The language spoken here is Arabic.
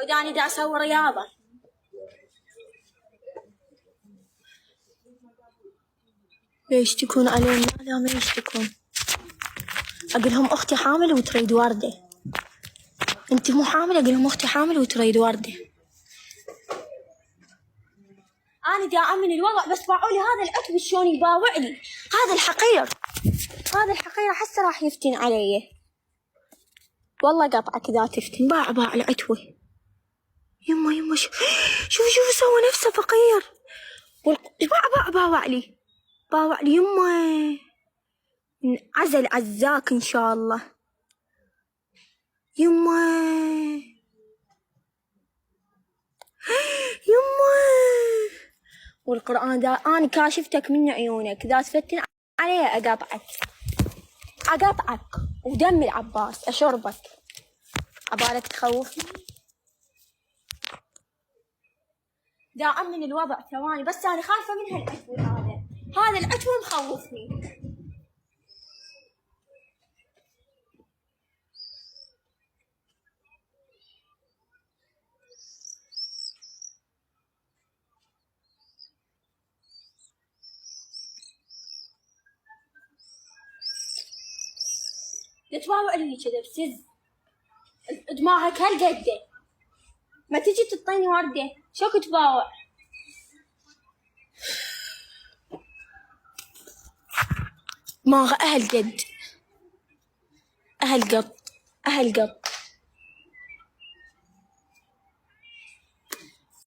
عوداني دا اسوي رياضة. يشتكون علينا؟ لا ما يشتكون. اقول لهم اختي حامل وتريد وردة. انت مو حامل؟ اقول لهم اختي حامل وتريد وردة. انا دا امن الوضع بس باعوا لي هذا العتب شلون يباوع لي. هذا الحقير، هذا الحقير حسه راح يفتن علي. والله قطعك اذا تفتن. باع العتوة. يما شوف سوى نفسه فقير. باوع لي يما. عزل عزاك ان شاء الله يما. والقرآن دا أنا كاشفتك من عيونك، إذا تفتن علي أقطعك ودم العباس أشربك. عبالك تخوفني؟ دا أمن الوضع ثواني بس، أنا خايفة من هالعتو. هذا العتو مخوفني. تتباوع لي كذا بسز دماغك هالقده. ما تجي تعطيني وردة شو تباوع؟ دماغ أهل قط.